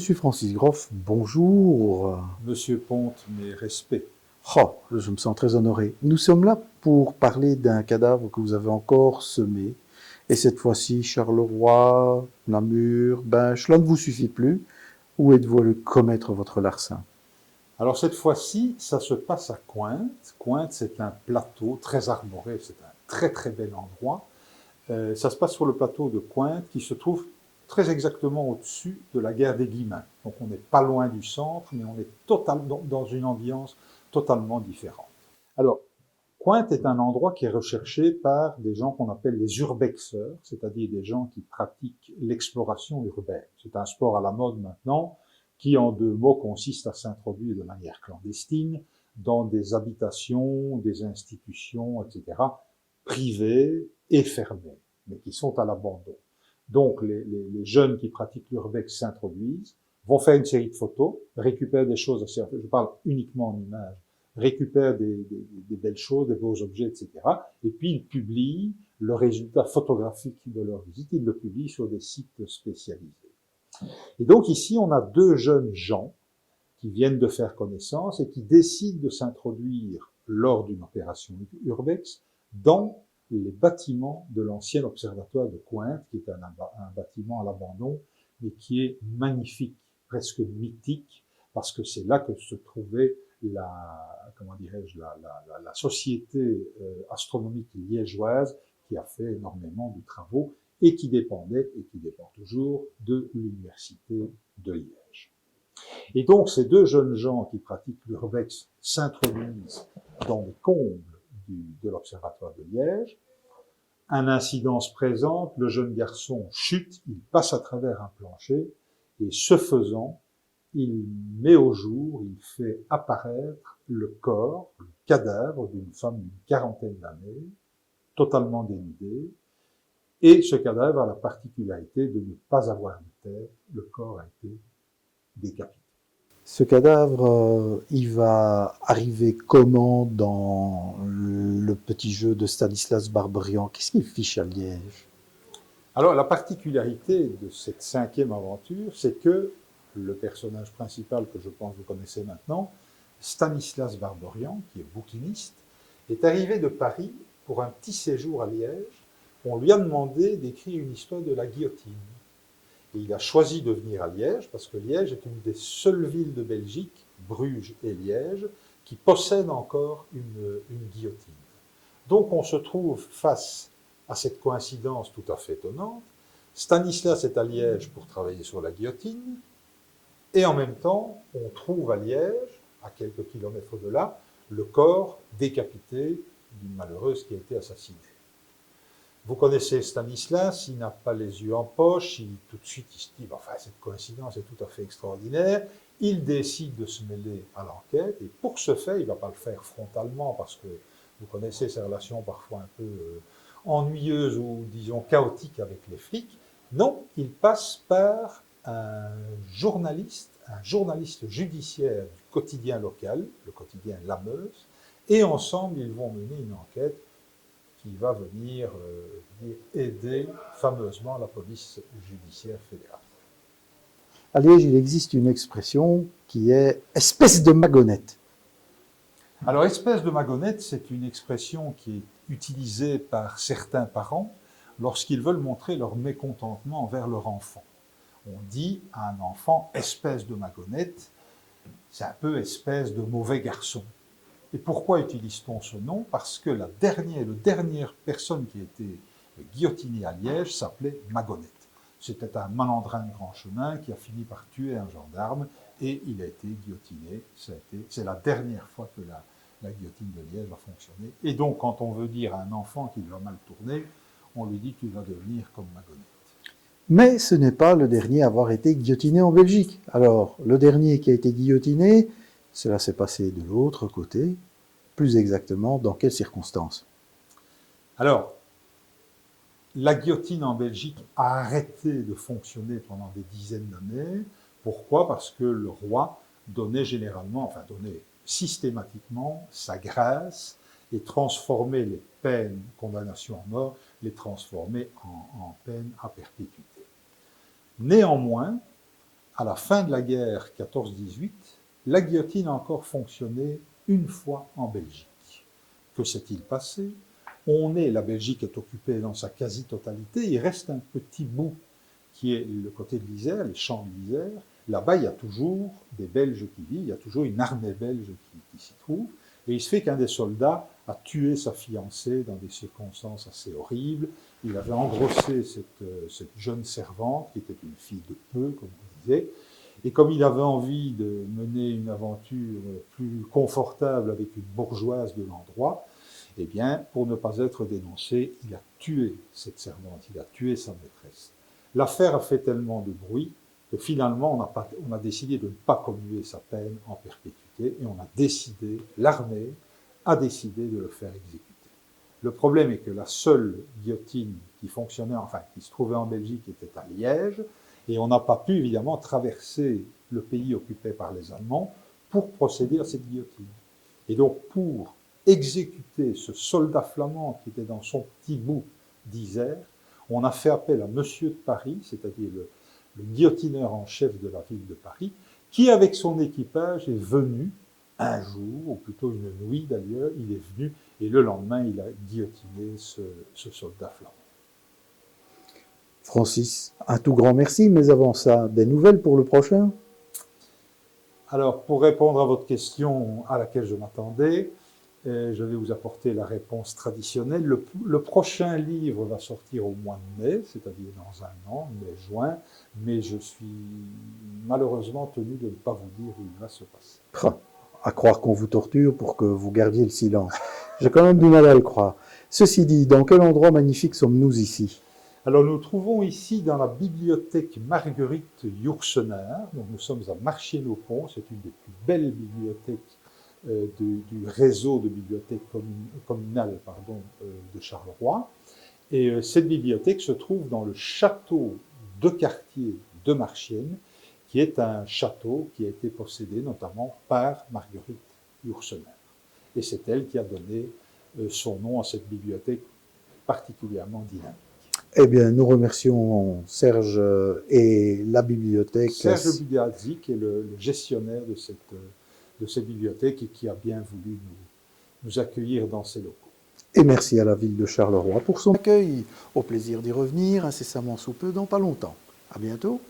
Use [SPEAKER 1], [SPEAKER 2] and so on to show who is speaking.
[SPEAKER 1] Monsieur Francis Groff, bonjour.
[SPEAKER 2] Monsieur Ponte, mes respects.
[SPEAKER 1] Oh, je me sens très honoré. Nous sommes là pour parler d'un cadavre que vous avez encore semé. Et cette fois-ci, Charleroi, Namur, cela ne vous suffit plus. Où êtes-vous allé commettre votre larcin?
[SPEAKER 2] Alors cette fois-ci, ça se passe à Cointe. Cointe, c'est un plateau très arboré, c'est un très très bel endroit. Ça se passe sur le plateau de Cointe qui se trouve très exactement au-dessus de la gare des Guillemins. Donc on n'est pas loin du centre, mais on est totalement dans une ambiance totalement différente. Alors, Cointe est un endroit qui est recherché par des gens qu'on appelle les urbexeurs, c'est-à-dire des gens qui pratiquent l'exploration urbaine. C'est un sport à la mode maintenant qui, en 2 mots, consiste à s'introduire de manière clandestine dans des habitations, des institutions, etc., privées et fermées, mais qui sont à l'abandon. Donc, les jeunes qui pratiquent l'urbex s'introduisent, vont faire une série de photos, récupèrent des choses assez, je parle uniquement en images, récupèrent des belles choses, des beaux objets, etc. Et puis ils publient le résultat photographique de leur visite, ils le publient sur des sites spécialisés. Et donc ici, on a 2 jeunes gens qui viennent de faire connaissance et qui décident de s'introduire lors d'une opération urbex dans les bâtiments de l'ancien observatoire de Cointe, qui est un bâtiment à l'abandon, mais qui est magnifique, presque mythique, parce que c'est là que se trouvait comment dirais-je, la société astronomique liégeoise qui a fait énormément de travaux et qui dépendait, et qui dépend toujours, de l'université de Liège. Et donc, ces 2 jeunes gens qui pratiquent l'urbex s'introduisent dans les combles de l'Observatoire de Liège. Un incident se présente, le jeune garçon chute, il passe à travers un plancher, et ce faisant, il met au jour, il fait apparaître le corps, le cadavre d'une femme d'une 40aine d'années, totalement dénudée, et ce cadavre a la particularité de ne pas avoir de tête, le corps a été décapité.
[SPEAKER 1] Ce cadavre, il va arriver comment dans le petit jeu de Stanislas Barberian? Qu'est-ce qu'il fiche à Liège?
[SPEAKER 2] Alors, la particularité de cette 5e aventure, c'est que le personnage principal, que je pense vous connaissez maintenant, Stanislas Barberian, qui est bouquiniste, est arrivé de Paris pour un petit séjour à Liège. On lui a demandé d'écrire une histoire de la guillotine. Et il a choisi de venir à Liège parce que Liège est une des seules villes de Belgique, Bruges et Liège, qui possèdent encore une guillotine. Donc on se trouve face à cette coïncidence tout à fait étonnante. Stanislas est à Liège pour travailler sur la guillotine, et en même temps, on trouve à Liège, à quelques kilomètres de là, le corps décapité d'une malheureuse qui a été assassinée. Vous connaissez Stanislas, il n'a pas les yeux en poche, tout de suite il se dit, enfin cette coïncidence est tout à fait extraordinaire, il décide de se mêler à l'enquête, et pour ce fait, il ne va pas le faire frontalement, parce que vous connaissez ces relations parfois un peu ennuyeuses ou disons chaotiques avec les flics. Non, il passe par un journaliste judiciaire du quotidien local, le quotidien La Meuse, et ensemble ils vont mener une enquête qui va venir aider fameusement la police judiciaire fédérale.
[SPEAKER 1] À Liège, il existe une expression qui est « espèce de magonnette ».
[SPEAKER 2] Alors, espèce de magonnette, c'est une expression qui est utilisée par certains parents lorsqu'ils veulent montrer leur mécontentement envers leur enfant. On dit à un enfant « espèce de magonnette », c'est un peu « espèce de mauvais garçon ». Et pourquoi utilise-t-on ce nom? Parce que la dernière personne qui a été guillotinée à Liège s'appelait Magonnette. C'était un malandrin de grand chemin qui a fini par tuer un gendarme et il a été guillotiné. C'est la dernière fois que la guillotine de Liège a fonctionné. Et donc, quand on veut dire à un enfant qu'il va mal tourner, on lui dit qu'il va devenir comme Magonnette.
[SPEAKER 1] Mais ce n'est pas le dernier à avoir été guillotiné en Belgique. Alors, le dernier qui a été guillotiné, cela s'est passé de l'autre côté. Plus exactement, dans quelles circonstances?
[SPEAKER 2] Alors, la guillotine en Belgique a arrêté de fonctionner pendant des dizaines d'années. Pourquoi? Parce que le roi donnait systématiquement sa grâce et transformait les peines, condamnation à mort, les transformait en peines à perpétuité. Néanmoins, à la fin de la guerre 14-18, la guillotine a encore fonctionné une fois en Belgique. Que s'est-il passé? La Belgique est occupée dans sa quasi-totalité, il reste un petit bout qui est le côté de l'Isère, les champs de l'Isère. Là-bas, il y a toujours des Belges qui vivent, il y a toujours une armée belge qui s'y trouve. Et il se fait qu'un des soldats a tué sa fiancée dans des circonstances assez horribles. Il avait engrossé cette jeune servante, qui était une fille de peu, comme on disait. Et comme il avait envie de mener une aventure plus confortable avec une bourgeoise de l'endroit, eh bien, pour ne pas être dénoncé, il a tué cette servante, il a tué sa maîtresse. L'affaire a fait tellement de bruit que finalement, on a décidé de ne pas commuer sa peine en perpétuité et l'armée a décidé de le faire exécuter. Le problème est que la seule guillotine qui fonctionnait, enfin qui se trouvait en Belgique, était à Liège, et on n'a pas pu évidemment traverser le pays occupé par les Allemands pour procéder à cette guillotine. Et donc pour exécuter ce soldat flamand qui était dans son petit bout d'Isère, on a fait appel à Monsieur de Paris, c'est-à-dire le guillotineur en chef de la ville de Paris, qui avec son équipage est venu un jour, ou plutôt une nuit d'ailleurs, il est venu et le lendemain il a guillotiné ce soldat flamand.
[SPEAKER 1] Francis, un tout grand merci, mais avant ça, des nouvelles pour le prochain?
[SPEAKER 2] Alors, pour répondre à votre question à laquelle je m'attendais, je vais vous apporter la réponse traditionnelle. Le prochain livre va sortir au mois de mai, c'est-à-dire dans un an, mai-juin, mais je suis malheureusement tenu de ne pas vous dire où il va se passer.
[SPEAKER 1] À croire qu'on vous torture pour que vous gardiez le silence. J'ai quand même du mal à le croire. Ceci dit, dans quel endroit magnifique sommes-nous ici?
[SPEAKER 2] Alors nous nous trouvons ici dans la bibliothèque Marguerite Yourcenar. Donc nous sommes à Marchienne-au-Pont, c'est une des plus belles bibliothèques du réseau de bibliothèques communales de Charleroi. Et cette bibliothèque se trouve dans le château de quartier de Marchienne, qui est un château qui a été possédé notamment par Marguerite Yourcenar. Et c'est elle qui a donné son nom à cette bibliothèque particulièrement dynamique.
[SPEAKER 1] Eh bien, nous remercions Serge et la bibliothèque.
[SPEAKER 2] Serge Budiazzi, qui est le gestionnaire de cette bibliothèque et qui a bien voulu nous accueillir dans ses locaux.
[SPEAKER 1] Et merci à la ville de Charleroi pour son accueil. Au plaisir d'y revenir incessamment sous peu dans pas longtemps. À bientôt.